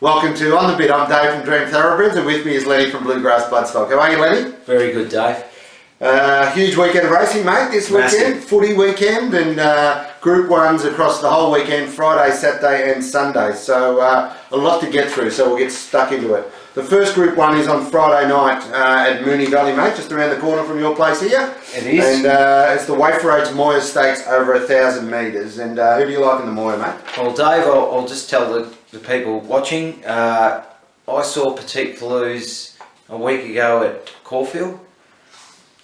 Welcome to On The Bit. I'm Dave from Dream Thoroughbreds, and with me is Lenny from Bluegrass Bloodstock. How are you, Lenny? Very good, Dave. Huge weekend of racing, mate, this weekend. Footy weekend and Group 1s across the whole weekend, Friday, Saturday and Sunday. So a lot to get through, so we'll get stuck into it. The first Group 1 is on Friday night at Moonee Valley, mate, just around the corner from your place here. It is. And it's the Wafer Age Moir Stakes over 1,000 metres. And who do you like in the Moir, mate? Well, Dave, I'll just tell the people watching, I saw Petite Flouze a week ago at Caulfield.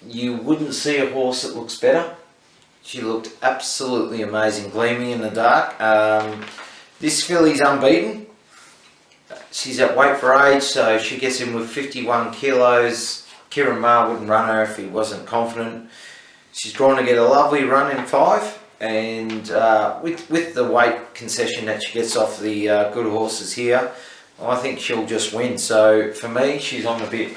You wouldn't see a horse that looks better. She looked absolutely amazing, gleaming in the dark. This filly's unbeaten. She's at weight for age, so she gets in with 51 kilos. Kieran Maher wouldn't run her if he wasn't confident. She's drawn to get a lovely run in 5, and with the weight concession that she gets off the good horses here, I think she'll just win. So for me, she's on the bit.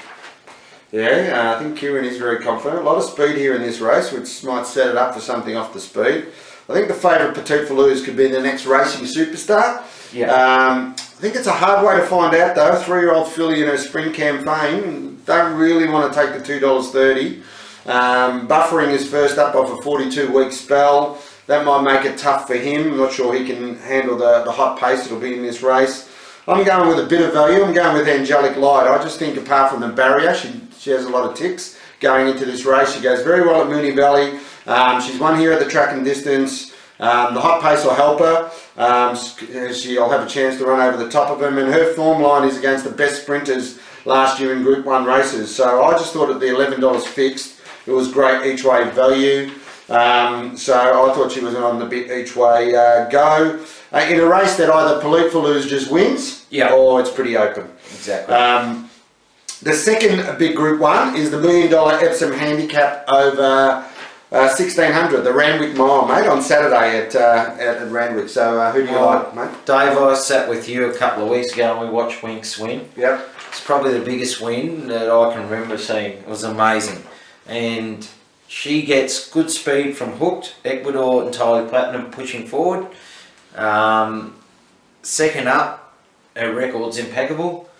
Yeah, I think Kieran is very confident. A lot of speed here in this race, which might set it up for something off the speed. I think the favourite Petite Flouze could be the next racing superstar. Yeah. I think it's a hard way to find out though. A 3-year-old filly in her spring campaign, don't really want to take the $2.30. Buffering is first up off a 42-week spell. That might make it tough for him. I'm not sure he can handle the hot pace it'll be in this race. I'm going with a bit of value. I'm going with Angelic Light. I just think apart from the barrier, she has a lot of ticks going into this race. She goes very well at Moonee Valley. She's won here at the track and distance. The hot pace will help her. She'll have a chance to run over the top of him, and her form line is against the best sprinters last year in Group 1 races. So I just thought at the $11 fixed, it was great each way value. So I thought she was on the bit each way go. In a race that either Petite Flouze just wins, or it's pretty open. Exactly. The second big Group 1 is the $1 million Epsom Handicap over 1,600, the Randwick Mile, mate, on Saturday at Randwick. So who do you like, mate? Dave, I sat with you a couple of weeks ago and we watched Winks win. Yep. It's probably the biggest win that I can remember seeing. It was amazing. And she gets good speed from Hooked, Ecuador and Entirely Platinum pushing forward. Second up, her record's impeccable.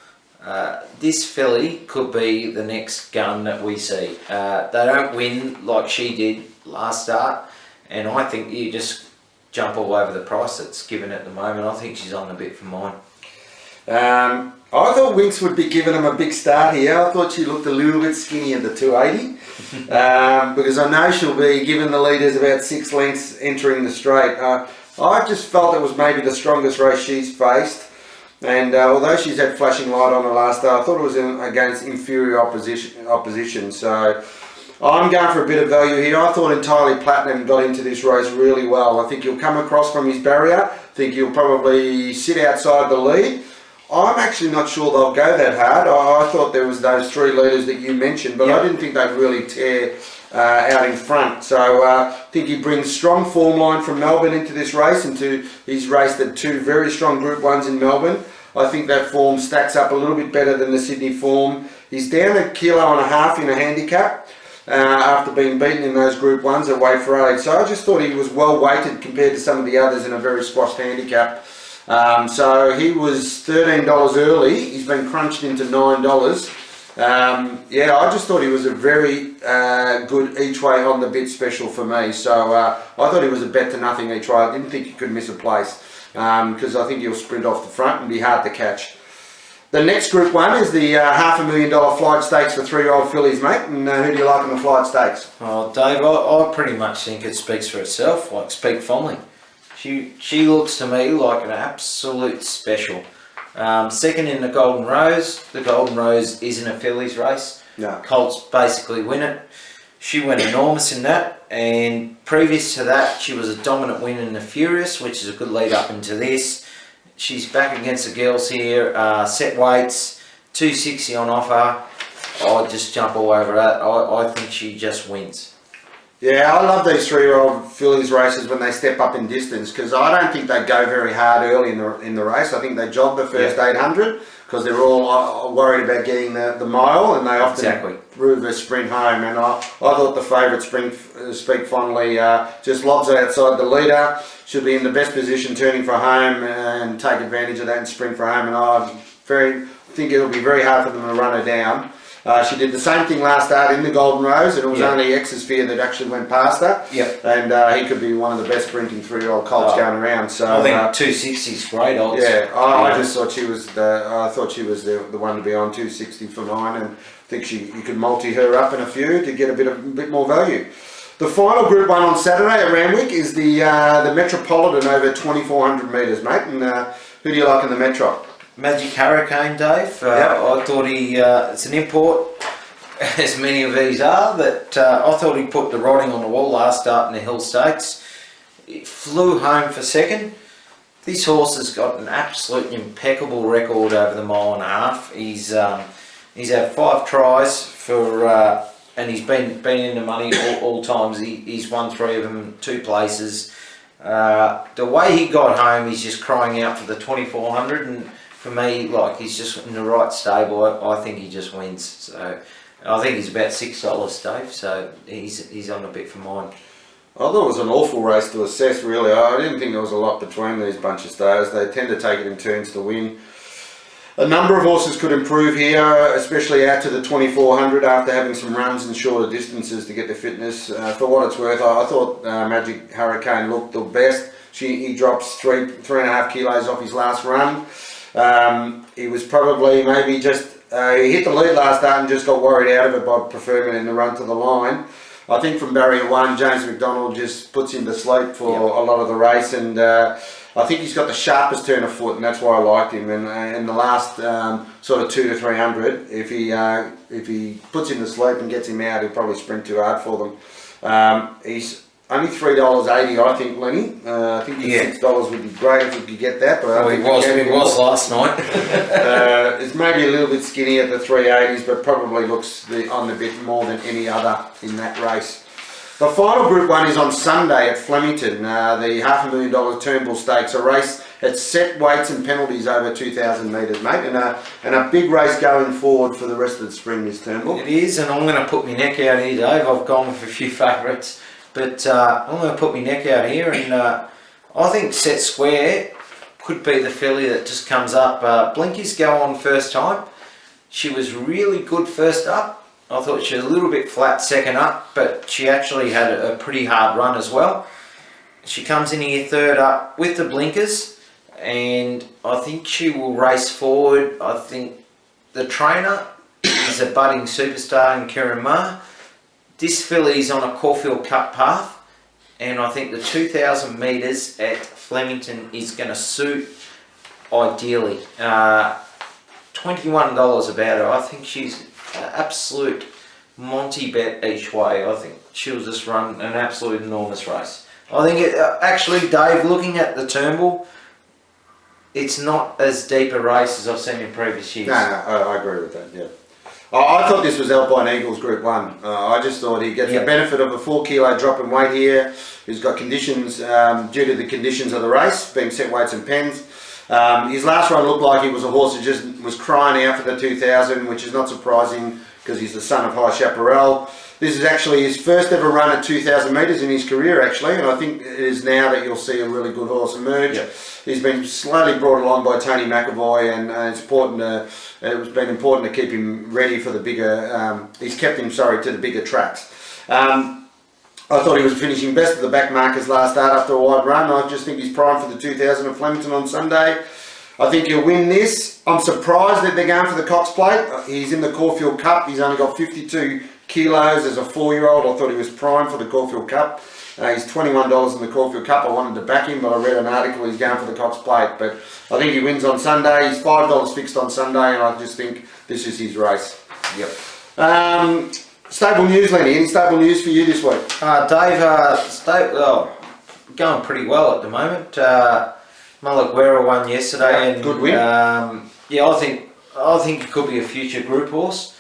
This filly could be the next gun that we see. They don't win like she did last start, and I think you just jump all over the price that's given at the moment. I think she's on the bit for mine. I thought Winks would be giving him a big start here. I thought she looked a little bit skinny at the 280 because I know she'll be giving the leaders about 6 lengths entering the straight. I just felt it was maybe the strongest race she's faced. And although she's had flashing light on her last day, I thought it was against inferior opposition. So I'm going for a bit of value here. I thought Entirely Platinum got into this race really well. I think he'll come across from his barrier. I think he'll probably sit outside the lead. I'm actually not sure they'll go that hard. I thought there was those 3 leaders that you mentioned, but I didn't think they'd really tear out in front. So I think he brings strong form line from Melbourne into this race, he's raced at 2 very strong Group 1s in Melbourne. I think that form stacks up a little bit better than the Sydney form. He's down 1.5 kilos in a handicap after being beaten in those Group 1s at weight for age. So I just thought he was well weighted compared to some of the others in a very squashed handicap. So he was $13 early. He's been crunched into $9. I just thought he was a very good each way on the bit special for me. So I thought he was a bet to nothing each way. I didn't think he could miss a place because I think he'll sprint off the front and be hard to catch. The next Group 1 is the $500,000 flight stakes for 3-year-old fillies, mate. And who do you like in the flight stakes? Oh, Dave, I pretty much think it speaks for itself, like Speak Fondly. She looks to me like an absolute special. Second in the Golden Rose. The Golden Rose isn't a fillies race. No. Colts basically win it. She went enormous in that, and previous to that she was a dominant win in the Furious, which is a good lead up into this. She's back against the girls here, set weights, 260 on offer. I'd just jump all over that. I think she just wins. Yeah, I love these 3-year-old fillies races when they step up in distance, because I don't think they go very hard early in the race. I think they jog the first 800 because they're all worried about getting the mile, and they often prove a sprint home. And I thought the favourite Speak Fondly just lobs it outside the leader, should be in the best position turning for home and take advantage of that and sprint for home. And I think it'll be very hard for them to run her down. She did the same thing last start in the Golden Rose, and it was only Exosphere that actually went past her. And he could be one of the best sprinting 3-year-old colts going around. So I think 260 is great odds. Yeah, I just thought she was the one to be on 260 for mine, and I think you could multi her up in a few to get a bit more value. The final Group 1 on Saturday at Randwick is the Metropolitan over 2,400 metres, mate. And who do you like in the Metro? Magic Hurricane, Dave. I thought it's an import, as many of these are, but I thought he put the writing on the wall last start in the Hill Stakes. He flew home for second. This horse has got an absolute impeccable record over the mile and a half. He's had 5 tries for, and he's been in the money all times. He's won 3 of them, 2 places. The way he got home, he's just crying out for the 2,400, and for me, like, he's just in the right stable. I think he just wins. So I think he's about $6, Dave. So he's on a bit for mine. I thought it was an awful race to assess, really. I didn't think there was a lot between these bunch of stars. They tend to take it in turns to win. A number of horses could improve here, especially out to the 2,400 after having some runs and shorter distances to get the fitness. For what it's worth, I thought Magic Hurricane looked the best. He drops 3.5 kilos off his last run. He was probably maybe just, he hit the lead last start and just got worried out of it by preferring it in the run to the line. I think from barrier 1, James McDonald just puts him to sleep for a lot of the race, and I think he's got the sharpest turn of foot, and that's why I liked him. And in the last sort of 200 to 300, if he puts him to sleep and gets him out, he'll probably sprint too hard for them. He's only $3.80, I think, Lenny. I think $6 would be great if we could get that. But it was last night. It's maybe a little bit skinny at the 380s, but probably looks on a bit more than any other in that race. The final Group 1 is on Sunday at Flemington, the $500,000 Turnbull Stakes, a race at set weights and penalties over 2,000 metres, mate, and a big race going forward for the rest of the spring, this Turnbull. It is, and I'm going to put my neck out here, Dave. I've gone with a few favourites, but I'm going to put my neck out here, and I think Set Square could be the filly that just comes up. Blinky's go on first time. She was really good first up. I thought she was a little bit flat second up, but she actually had a pretty hard run as well. She comes in here third up with the blinkers, and I think she will race forward. I think the trainer is a budding superstar in Kieran Ma. This filly's on a Caulfield Cup path, and I think the 2,000 metres at Flemington is going to suit ideally. $21 about her. I think she's absolute Monty bet each way. I think she'll just run an absolute enormous race. I think actually, Dave, looking at the Turnbull, it's not as deep a race as I've seen in previous years. No, I agree with that, yeah. I thought this was Alpine Eagles Group 1. I just thought he'd get the benefit of a 4 kilo drop in weight here. He's got conditions, due to the conditions of the race, being set weights and pens. His last run looked like he was a horse that just was crying out for the 2,000, which is not surprising because he's the son of High Chaparral. This is actually his first ever run at 2,000 metres in his career, actually, and I think it is now that you'll see a really good horse emerge. He's been slowly brought along by Tony McAvoy, and it's been important to keep him ready for the bigger. He's kept him, to the bigger tracks. I thought he was finishing best of the back markers last start after a wide run. I just think he's primed for the 2,000 at Flemington on Sunday. I think he'll win this. I'm surprised that they're going for the Cox Plate. He's in the Caulfield Cup. He's only got 52 kilos as a 4-year-old. I thought he was primed for the Caulfield Cup. He's $21 in the Caulfield Cup. I wanted to back him, but I read an article he's going for the Cox Plate. But I think he wins on Sunday. He's $5 fixed on Sunday, and I just think this is his race. Stable news, Lenny. Any stable news for you this week? Dave, going pretty well at the moment. Malaguera won yesterday, and good win. I think it could be a future group horse.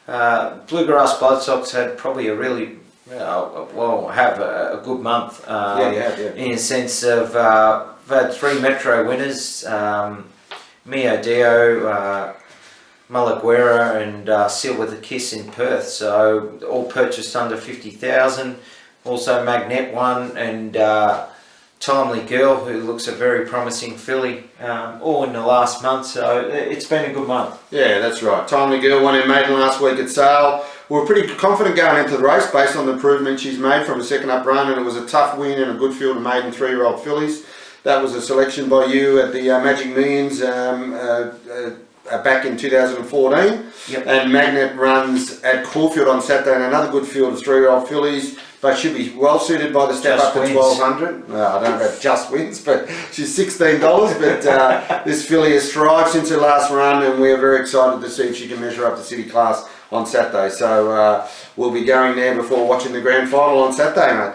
Bluegrass Bloodstock's had probably a really well, have a good month. Yeah, you have, yeah. In a sense of, I've had 3 Metro winners, Mio Dio, Malaguera and Seal with a Kiss in Perth, so all purchased under 50,000. Also Magnet won, and Timely Girl, who looks a very promising filly, all in the last month, so it's been a good month. Yeah, that's right. Timely Girl won in maiden last week at Sale. We were pretty confident going into the race based on the improvement she's made from a second up run, and it was a tough win and a good field of maiden 3-year-old fillies. That was a selection by you at the Magic Millions back in 2014. Yep. And Magnet runs at Caulfield on Saturday, and another good field of 3-year-old fillies, but should be well suited by the step Just up to wins. 1200. I don't know about just wins, but she's $16. But this filly has thrived since her last run, and we're very excited to see if she can measure up to City Class on Saturday. So we'll be going there before watching the grand final on Saturday, mate.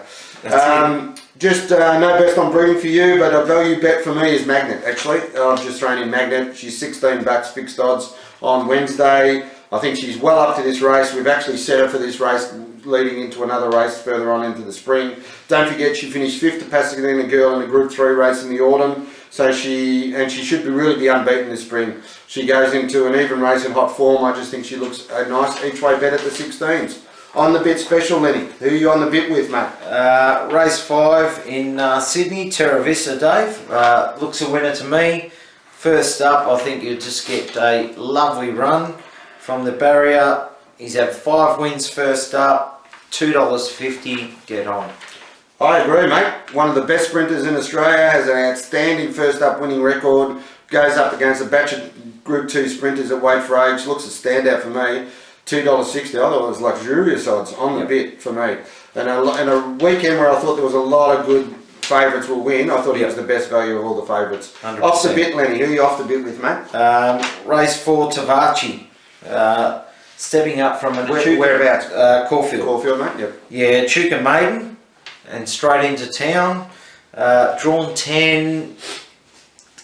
Just no best on breeding for you, but a value bet for me is Magnet, actually. I've just thrown in Magnet. She's $16 fixed odds on Wednesday. I think she's well up to this race. We've actually set her for this race leading into another race further on into the spring. Don't forget she finished 5th to Pasadena Girl in the Group 3 race in the autumn. So she should really be unbeaten this spring. She goes into an even race in hot form. I just think she looks a nice each way bet at the 16s. On the bit special, Lenny. Who are you on the bit with, mate? Race 5 in Sydney, Terra Vista, Dave. Looks a winner to me. First up, I think you'll just get a lovely run from the barrier. He's had 5 wins first up, $2.50, get on. I agree, mate. One of the best sprinters in Australia, has an outstanding first up winning record, goes up against a batch of Group 2 sprinters at weight for age, looks a standout for me. $2.60, I thought it was luxurious odds on the bit for me. And a weekend where I thought there was a lot of good favourites will win, I thought he was the best value of all the favourites. 100%. Off the bit, Lenny. Who are you off the bit with, mate? Race 4, Tavachi. Stepping up from a Whereabouts? Caulfield. Caulfield, mate, yep. Yeah, Chuka Maiden and straight into town. Drawn 10,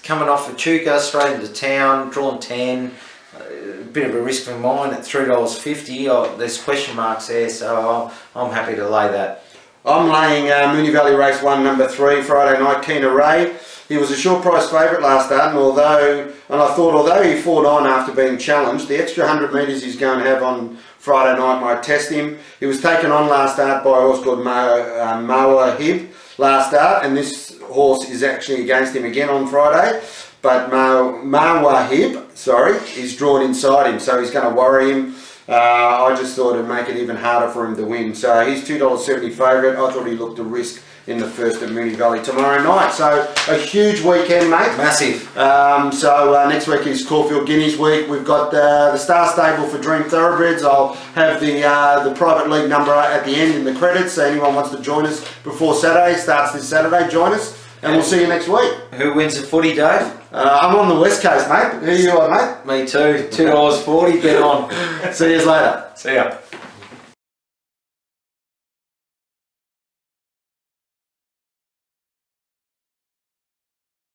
coming off of Chuka, straight into town, drawn 10. A bit of a risk for mine at $3.50. Oh, there's question marks there, so I'm happy to lay that. I'm laying Moonee Valley Race 1, number 3, Friday night, Keena Ray. He was a short price favourite last start, and I thought although he fought on after being challenged, the extra 100 metres he's going to have on Friday night might test him. He was taken on last start by a horse called Mawahib last start, and this horse is actually against him again on Friday. But Mawahib, is drawn inside him, so he's going to worry him. I just thought it'd make it even harder for him to win. So he's $2.70 favourite. I thought he looked a risk in the first at Moonee Valley tomorrow night. So a huge weekend, mate. Massive. Next week is Caulfield Guineas week. We've got the Star Stable for Dream Thoroughbreds. I'll have the private league number at the end in the credits. So anyone wants to join us before Saturday, starts this Saturday, join us. And we'll see you next week. Who wins the footy, Dave? I'm on the West Coast, mate. Who are you on, mate? Me too. $2.40, get on. See you later. See ya.